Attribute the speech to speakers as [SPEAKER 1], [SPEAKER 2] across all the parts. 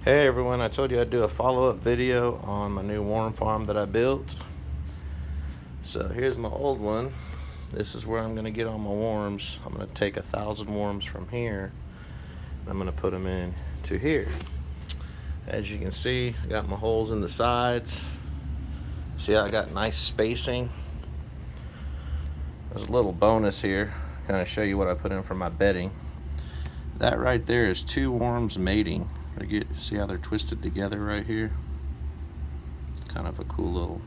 [SPEAKER 1] Hey everyone, I told you I'd do a follow-up video on my new worm farm that I built. So here's my old one. This is where I'm going to get all my worms. I'm going to take 1,000 worms from here and I'm going to put them in to here. As you can see, I got my holes in the sides. See how I got nice spacing? There's a little bonus here, kind of show you what I put in for my bedding. That right there is 2 worms mating. See how they're twisted together right here? Kind of a cool little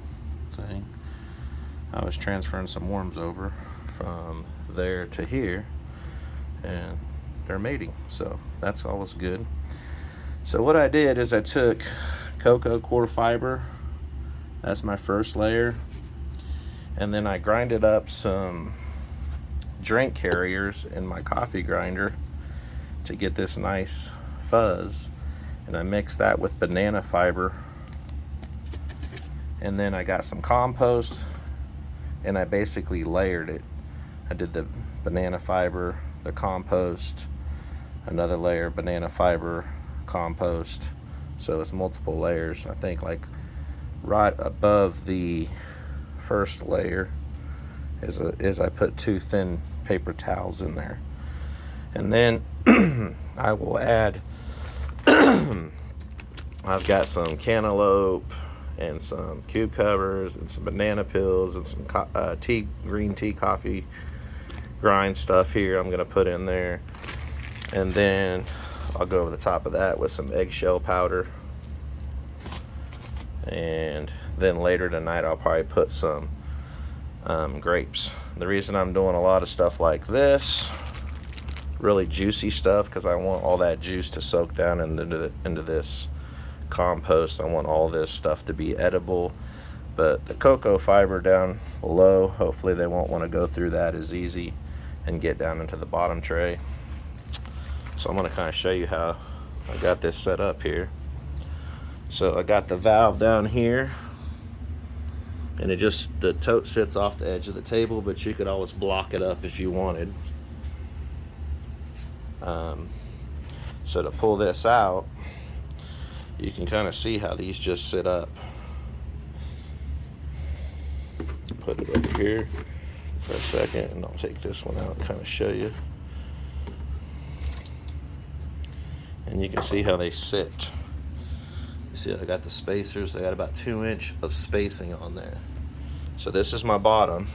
[SPEAKER 1] thing. I was transferring some worms over from there to here and they're mating, so that's always good. So what I did is I took cocoa core fiber, that's my first layer, and then I grinded up some drink carriers in my coffee grinder to get this nice fuzz, and I mixed that with banana fiber, and then I got some compost and I basically layered it. I did the banana fiber, the compost, another layer banana fiber, compost, so it's multiple layers. I think like right above the first layer is I put 2 thin paper towels in there, and then I will add I've got some cantaloupe and some cucumbers and some banana peels and some green tea coffee grind stuff here I'm gonna put in there, and then I'll go over the top of that with some eggshell powder, and then later tonight I'll probably put some grapes. The reason I'm doing a lot of stuff like this, really juicy stuff, because I want all that juice to soak down into this compost. I want all this stuff to be edible, but the cocoa fiber down below, hopefully they won't want to go through that as easy and get down into the bottom tray. So I'm going to kind of show you how I got this set up here. So I got the valve down here, and the tote sits off the edge of the table, but you could always block it up if you wanted. So to pull this out, you can kind of see how these just sit up. Put it over here for a second, and I'll take this one out and kind of show you. And you can see how they sit. You see I got the spacers. I got about 2 inch of spacing on there. So this is my bottom,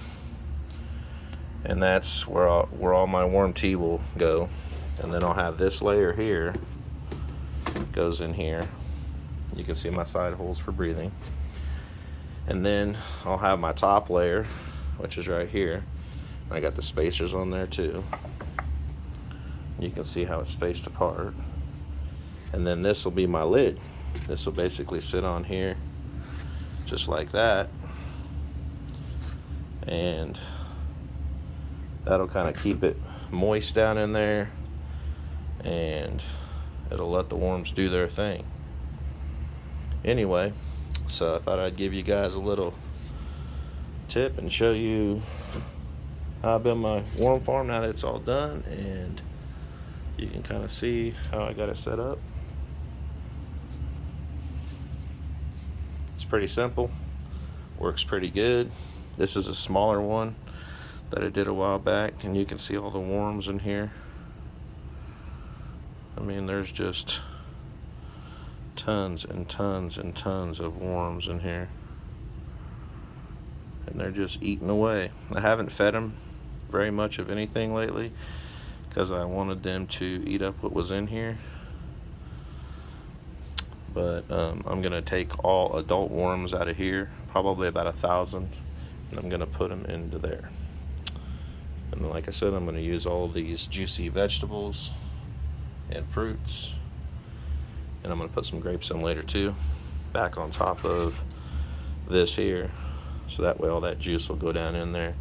[SPEAKER 1] and that's where all my worm tea will go. And then I'll have this layer here, goes in here. You can see my side holes for breathing. And then I'll have my top layer, which is right here. I got the spacers on there too. You can see how it's spaced apart. And then this will be my lid. This will basically sit on here just like that, and that'll kind of keep it moist down in there, and it'll let the worms do their thing. Anyway, so I thought I'd give you guys a little tip and show you how I built my worm farm now that it's all done, and you can kind of see how I got it set up. It's pretty simple, works pretty good. This is a smaller one that I did a while back, and you can see all the worms in here. I mean, there's just tons and tons and tons of worms in here, and they're just eating away. I haven't fed them very much of anything lately because I wanted them to eat up what was in here, but I'm gonna take all adult worms out of here, probably about 1,000, and I'm gonna put them into there. And like I said, I'm gonna use all of these juicy vegetables and fruits, and I'm gonna put some grapes in later too, back on top of this here, so that way all that juice will go down in there.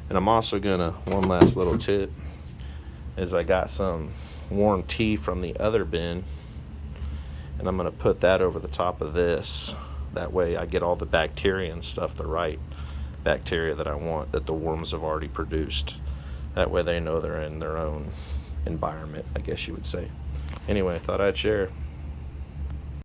[SPEAKER 1] And I'm also gonna, one last little tip, is I got some warm tea from the other bin, and I'm gonna put that over the top of this. That way I get all the bacteria and stuff, the right bacteria that I want, that the worms have already produced. That way they know they're in their own environment, I guess you would say. Anyway, I thought I'd share.